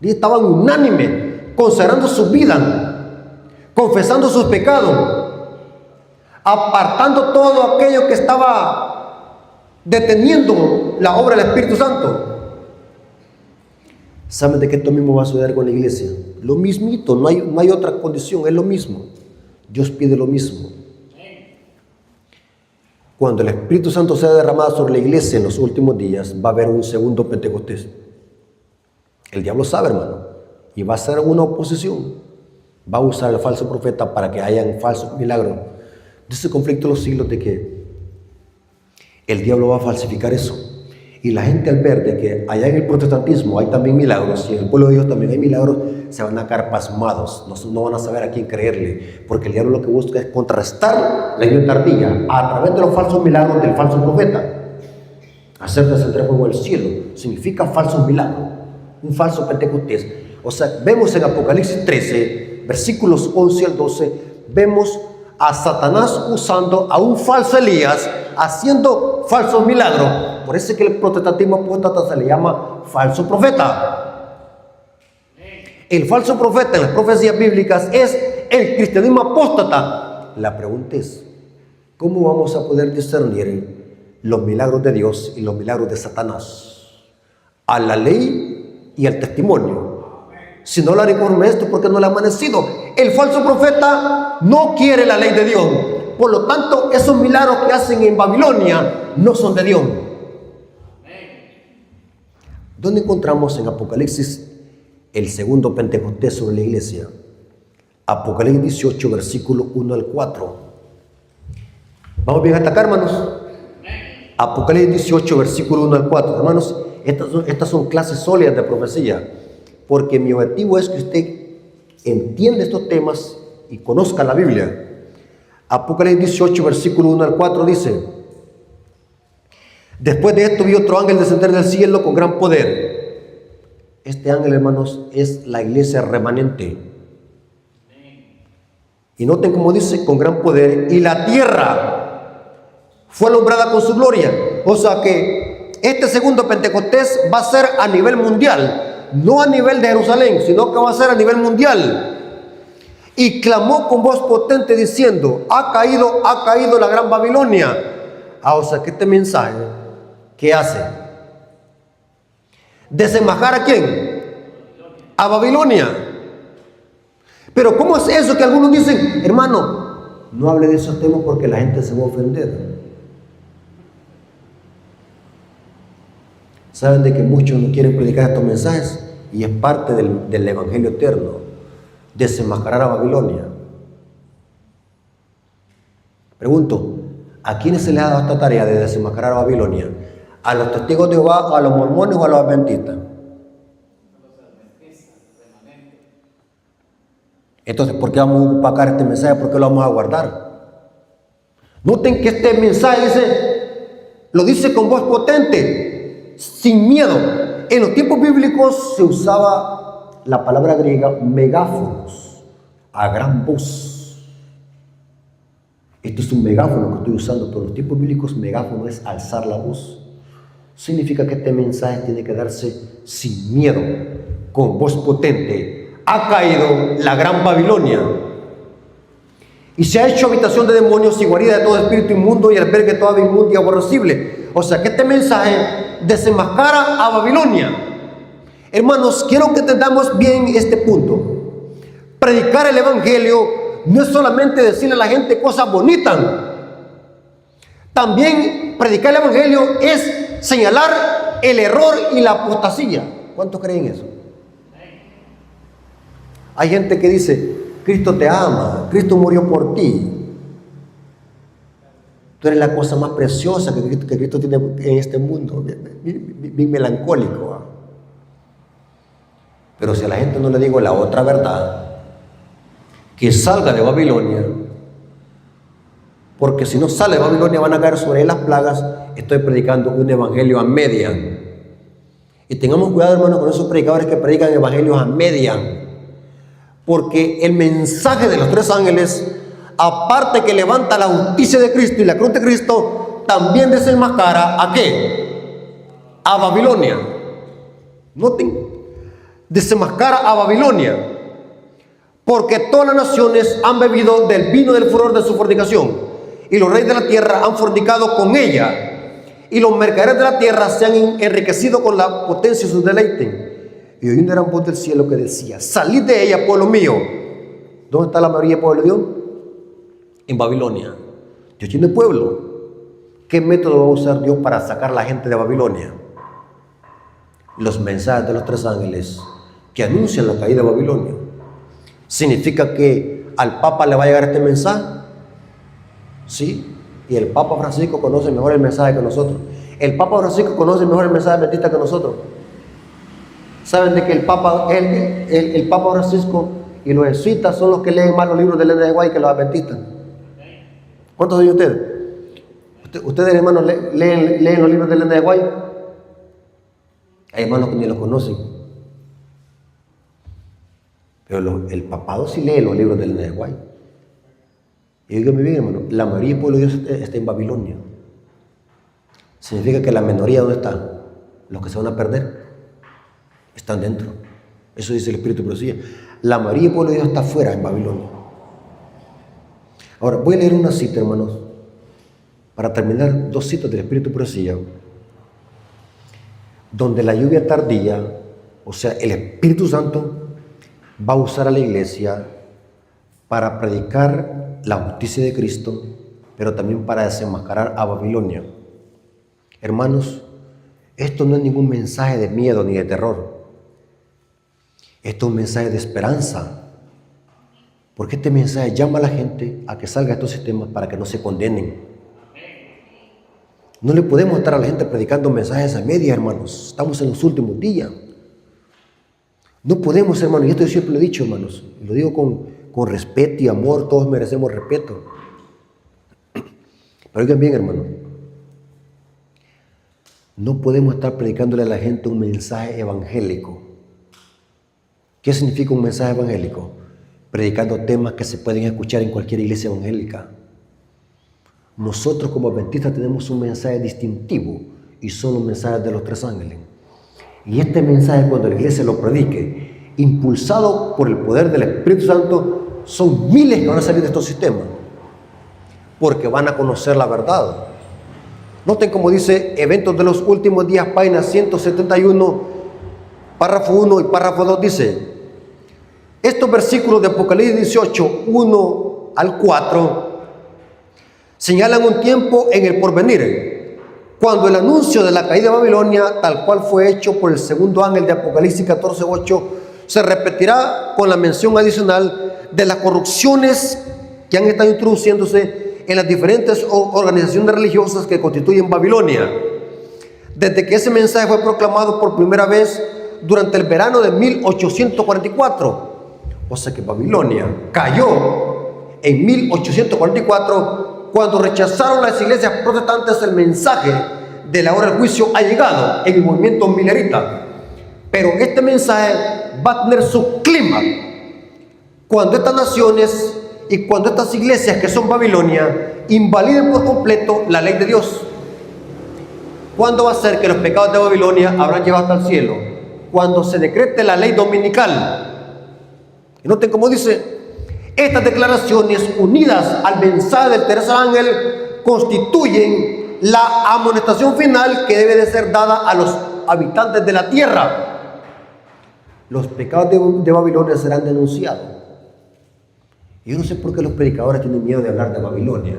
Y estaban unánimes, consagrando su vida, confesando sus pecados, apartando todo aquello que estaba deteniendo la obra del Espíritu Santo. ¿Saben de qué esto mismo va a suceder con la iglesia? Lo mismito, no hay otra condición, es lo mismo. Dios pide lo mismo. Cuando el Espíritu Santo sea derramado sobre la iglesia en los últimos días, va a haber un segundo Pentecostés. El diablo sabe, hermano, y va a ser una oposición. Va a usar el falso profeta para que hayan falsos milagros. De ese conflicto de los siglos de que el diablo va a falsificar eso. Y la gente al ver de que allá en el protestantismo hay también milagros, y en el pueblo de Dios también hay milagros, se van a quedar pasmados, no van a saber a quién creerle, porque el diablo lo que busca es contrarrestar la ayuda tardía a través de los falsos milagros del falso profeta. Hacer descender fuego del cielo significa falsos milagros, un falso Pentecostés. O sea, vemos en Apocalipsis 13, versículos 11 al 12, vemos a Satanás usando a un falso Elías, haciendo falsos milagros. Por eso es que el protestantismo apóstata se le llama falso profeta. El falso profeta en las profecías bíblicas es el cristianismo apóstata. La pregunta es, ¿cómo vamos a poder discernir los milagros de Dios y los milagros de Satanás? A la ley y al testimonio. Si no lo haré conforme a esto, porque no le ha amanecido. El falso profeta no quiere la ley de Dios. Por lo tanto, esos milagros que hacen en Babilonia no son de Dios. ¿Dónde encontramos en Apocalipsis el segundo Pentecostés sobre la iglesia? Apocalipsis 18, versículo 1 al 4. ¿Vamos bien hasta acá, hermanos? Apocalipsis 18, versículo 1 al 4. Hermanos, estas son clases sólidas de profecía, porque mi objetivo es que usted entienda estos temas y conozca la Biblia. Apocalipsis 18, versículo 1 al 4 dice: después de esto vi otro ángel descender del cielo con gran poder. Este ángel, hermanos, es la iglesia remanente. Y noten cómo dice, con gran poder, y la tierra fue alumbrada con su gloria. O sea que este segundo Pentecostés va a ser a nivel mundial, no a nivel de Jerusalén, sino que va a ser a nivel mundial. Y clamó con voz potente diciendo: ha caído la gran Babilonia. O sea que este mensaje, ¿qué hace? ¿Desenmascarar a quién? A Babilonia. Pero ¿cómo es eso que algunos dicen, hermano, no hable de esos temas porque la gente se va a ofender? Saben de que muchos no quieren predicar estos mensajes y es parte del evangelio eterno. Desenmascarar a Babilonia. Pregunto, ¿a quiénes se les ha dado esta tarea de desenmascarar a Babilonia? ¿A los testigos de Jehová, a los mormones o a los adventistas? Entonces, ¿por qué vamos a opacar este mensaje? ¿Por qué lo vamos a guardar? Noten que este mensaje lo dice con voz potente, sin miedo. En los tiempos bíblicos se usaba la palabra griega megáfonos, a gran voz. Esto es un megáfono que estoy usando, pero en los tiempos bíblicos megáfono es alzar la voz. Significa que este mensaje tiene que darse sin miedo, con voz potente. Ha caído la gran Babilonia y se ha hecho habitación de demonios y guarida de todo espíritu inmundo y albergue de toda inmundia aborrecible. O sea que este mensaje desenmascara a Babilonia. Hermanos, quiero que entendamos bien este punto. Predicar el evangelio no es solamente decirle a la gente cosas bonitas. También predicar el evangelio es señalar el error y la apostasía. ¿Cuántos creen eso? Hay gente que dice: Cristo te ama, Cristo murió por ti. Tú eres la cosa más preciosa que Cristo tiene en este mundo. Bien melancólico. Pero si a la gente no le digo la otra verdad, que salga de Babilonia, porque si no sale de Babilonia van a caer sobre él las plagas. Estoy predicando un evangelio a media. Y tengamos cuidado, hermanos, con esos predicadores que predican evangelios a media, porque el mensaje de los tres ángeles, aparte que levanta la justicia de Cristo y la cruz de Cristo, también desenmascara ¿a qué? A Babilonia. Noten, desenmascara a Babilonia, porque todas las naciones han bebido del vino del furor de su fornicación, y los reyes de la tierra han fornicado con ella, y los mercaderes de la tierra se han enriquecido con la potencia de su deleite. Y oí una gran voz del cielo que decía: salid de ella, pueblo mío. ¿Dónde está la mayoría del pueblo de Dios? En Babilonia. Dios tiene pueblo. ¿Qué método va a usar Dios para sacar a la gente de Babilonia? Los mensajes de los tres ángeles que anuncian la caída de Babilonia. ¿Significa que al Papa le va a llegar este mensaje? Sí. Y el Papa Francisco conoce mejor el mensaje que nosotros. El Papa Francisco conoce mejor el mensaje adventista que nosotros. ¿Saben de que el Papa Francisco y los jesuitas son los que leen más los libros de Elena de White que los adventistas? ¿Cuántos de ustedes? ¿Ustedes, hermanos, leen los libros de Elena de White? Hay hermanos que ni los conocen. Pero el papado sí lee los libros de Elena de White. Y dígame bien, hermano, la mayoría del pueblo de Dios está en Babilonia. Significa que la minoría, ¿dónde está? Los que se van a perder están dentro. Eso dice el Espíritu de Profecía. La mayoría del pueblo de Dios está afuera, en Babilonia. Ahora, voy a leer una cita, hermanos, para terminar, dos citas del Espíritu de Profecía, donde la lluvia tardía, o sea, el Espíritu Santo va a usar a la iglesia para predicar la justicia de Cristo, pero también para desenmascarar a Babilonia. Hermanos, esto no es ningún mensaje de miedo ni de terror. Esto es un mensaje de esperanza, porque este mensaje llama a la gente a que salga de estos sistemas para que no se condenen. No le podemos estar a la gente predicando mensajes a media, hermanos. Estamos en los últimos días. No podemos, hermanos, y esto yo siempre lo he dicho, hermanos, y lo digo con respeto y amor. Todos merecemos respeto. Pero oigan bien, hermanos, no podemos estar predicándole a la gente un mensaje evangélico. ¿Qué significa un mensaje evangélico? Predicando temas que se pueden escuchar en cualquier iglesia evangélica. Nosotros como adventistas tenemos un mensaje distintivo y son los mensajes de los tres ángeles. Y este mensaje, cuando la iglesia lo predique, impulsado por el poder del Espíritu Santo, son miles que van a salir de estos sistemas, porque van a conocer la verdad. Noten cómo dice Eventos de los Últimos Días, página 171, párrafo 1 y párrafo 2, dice: estos versículos de Apocalipsis 18, 1 al 4, señalan un tiempo en el porvenir, cuando el anuncio de la caída de Babilonia, tal cual fue hecho por el segundo ángel de Apocalipsis 14, 8, se repetirá con la mención adicional de las corrupciones que han estado introduciéndose en las diferentes organizaciones religiosas que constituyen Babilonia, desde que ese mensaje fue proclamado por primera vez durante el verano de 1844. O sea que Babilonia cayó en 1844, cuando rechazaron las iglesias protestantes el mensaje de la hora del juicio ha llegado en el movimiento milerita. Pero este mensaje va a tener su clima cuando estas naciones y cuando estas iglesias que son Babilonia invaliden por completo la ley de Dios. ¿Cuándo va a ser que los pecados de Babilonia habrán llevado hasta el cielo? Cuando se decrete la ley dominical. Y noten cómo dice: estas declaraciones unidas al mensaje del tercer ángel constituyen la amonestación final que debe de ser dada a los habitantes de la tierra. Los pecados de Babilonia serán denunciados. Yo no sé por qué los predicadores tienen miedo de hablar de Babilonia.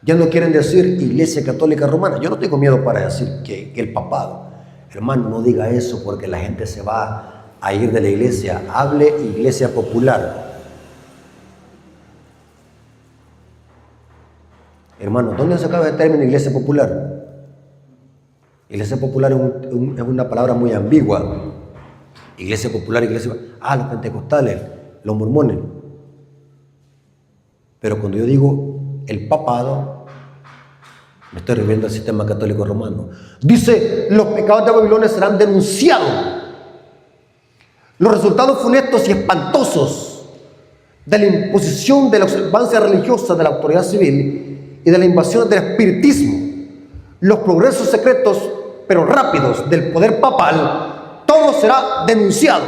Ya no quieren decir Iglesia Católica Romana. Yo no tengo miedo para decir que el papado. Hermano, no diga eso porque la gente se va a ir de la iglesia. Hable Iglesia Popular. Hermano, ¿dónde se acaba el término Iglesia Popular? Iglesia Popular es una palabra muy ambigua. Iglesia Popular, iglesia... los pentecostales, los mormones. Pero cuando yo digo el papado, me estoy refiriendo al sistema católico romano. Dice: los pecados de Babilonia serán denunciados. Los resultados funestos y espantosos de la imposición de la observancia religiosa de la autoridad civil y de la invasión del espiritismo, los progresos secretos pero rápidos del poder papal, todo será denunciado.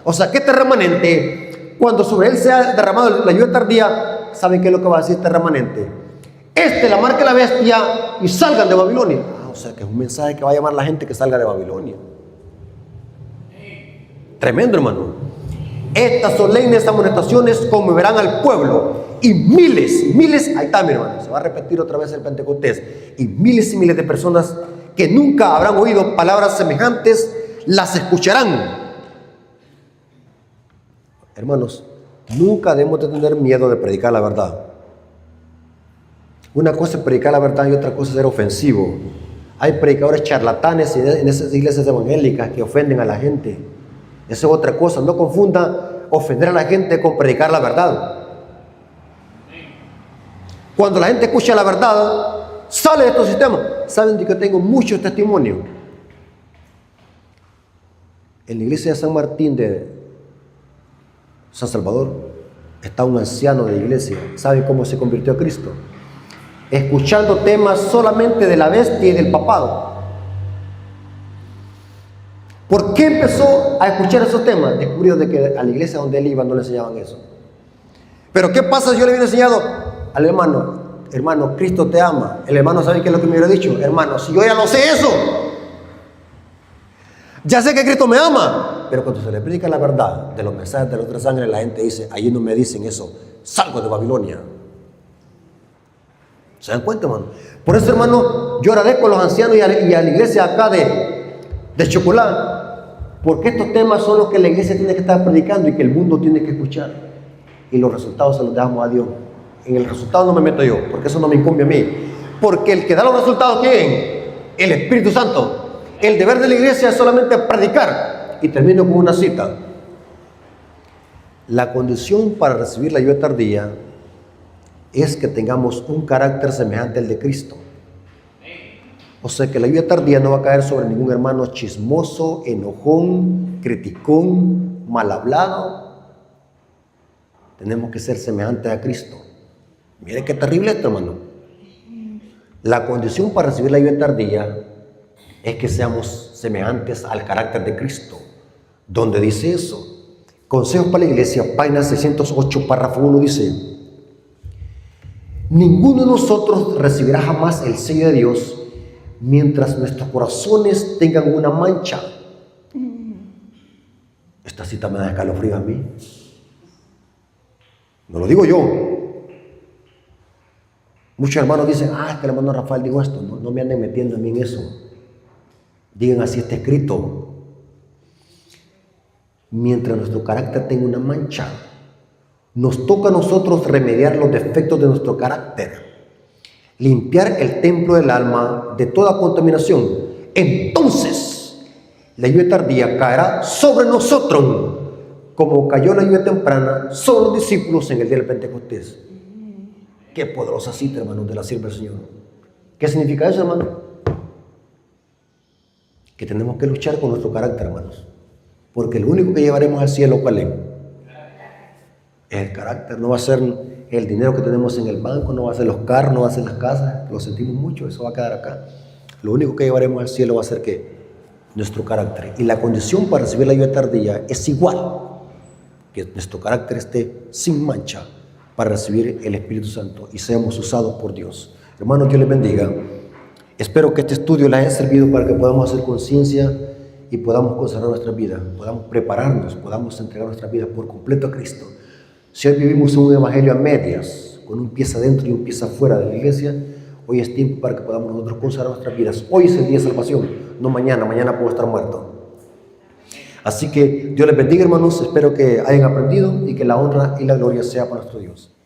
O sea que este remanente, cuando sobre él sea derramado la lluvia tardía, ¿saben qué es lo que va a decir este remanente? La marca de la bestia y salgan de Babilonia. O sea que es un mensaje que va a llamar a la gente que salga de Babilonia. Tremendo, hermano. Estas solemnes amonestaciones conmoverán al pueblo y miles, ahí está mi hermano, se va a repetir otra vez el Pentecostés, y miles de personas que nunca habrán oído palabras semejantes, las escucharán. Hermanos, nunca debemos de tener miedo de predicar la verdad. Una cosa es predicar la verdad y otra cosa es ser ofensivo. Hay predicadores charlatanes en esas iglesias evangélicas que ofenden a la gente. Eso es otra cosa. No confunda ofender a la gente con predicar la verdad. Cuando la gente escucha la verdad, sale de estos sistemas. Saben de que tengo muchos testimonios. En la iglesia de San Martín de San Salvador está un anciano de iglesia. ¿Saben cómo se convirtió a Cristo? Escuchando temas solamente de la bestia y del papado. ¿Por qué empezó a escuchar esos temas? Descubrió de que a la iglesia donde él iba no le enseñaban eso. Pero ¿qué pasa si yo le hubiera enseñado al hermano, Cristo te ama? El hermano, ¿sabe qué es lo que me hubiera dicho? Hermano, si yo ya no sé eso, ya sé que Cristo me ama. Pero cuando se le predica la verdad de los mensajes de los tres ángeles, la gente dice: allí no me dicen eso, salgo de Babilonia. ¿Se dan cuenta, hermano? Por eso, hermano, yo agradezco a los ancianos y a la iglesia acá de Chocolá, porque estos temas son los que la iglesia tiene que estar predicando y que el mundo tiene que escuchar. Y los resultados se los damos a Dios. En el resultado no me meto yo, porque eso no me incumbe a mí. Porque el que da los resultados, ¿quién? El Espíritu Santo. El deber de la iglesia es solamente predicar. Y termino con una cita. La condición para recibir la lluvia tardía es que tengamos un carácter semejante al de Cristo. O sea que la lluvia tardía no va a caer sobre ningún hermano chismoso, enojón, criticón, mal hablado. Tenemos que ser semejantes a Cristo. Mire qué terrible esto, hermano. La condición para recibir la lluvia tardía es que seamos semejantes al carácter de Cristo. ¿Dónde dice eso? Consejos para la Iglesia, página 608, párrafo 1, dice: ninguno de nosotros recibirá jamás el sello de Dios mientras nuestros corazones tengan una mancha. Esta cita me da escalofrío a mí. No lo digo yo. Muchos hermanos dicen: es que el hermano Rafael dijo esto. No me anden metiendo a mí en eso. Digan: así está escrito. Mientras nuestro carácter tenga una mancha, nos toca a nosotros remediar los defectos de nuestro carácter, limpiar el templo del alma de toda contaminación. Entonces la lluvia tardía caerá sobre nosotros, como cayó la lluvia temprana sobre los discípulos en el día del Pentecostés. Qué poderosa cita, hermanos, de la sierva del Señor. ¿Qué significa eso, hermano? que tenemos que luchar con nuestro carácter, hermanos. Porque lo único que llevaremos al cielo, ¿cuál es? El carácter. No va a ser el dinero que tenemos en el banco, no va a ser los carros, no va a ser las casas. Lo sentimos mucho, eso va a quedar acá. Lo único que llevaremos al cielo va a ser ¿qué? Nuestro carácter. Y la condición para recibir la lluvia tardía es igual. Que nuestro carácter esté sin mancha para recibir el Espíritu Santo y seamos usados por Dios. Hermanos, Dios les bendiga. Espero que este estudio les haya servido para que podamos hacer conciencia y podamos consagrar nuestra vida, podamos prepararnos, podamos entregar nuestra vida por completo a Cristo. Si hoy vivimos un evangelio a medias, con un pie adentro y un pie afuera de la iglesia, hoy es tiempo para que podamos nosotros consagrar nuestras vidas. Hoy es el día de salvación, no mañana, mañana puedo estar muerto. Así que Dios les bendiga, hermanos, espero que hayan aprendido y que la honra y la gloria sea para nuestro Dios.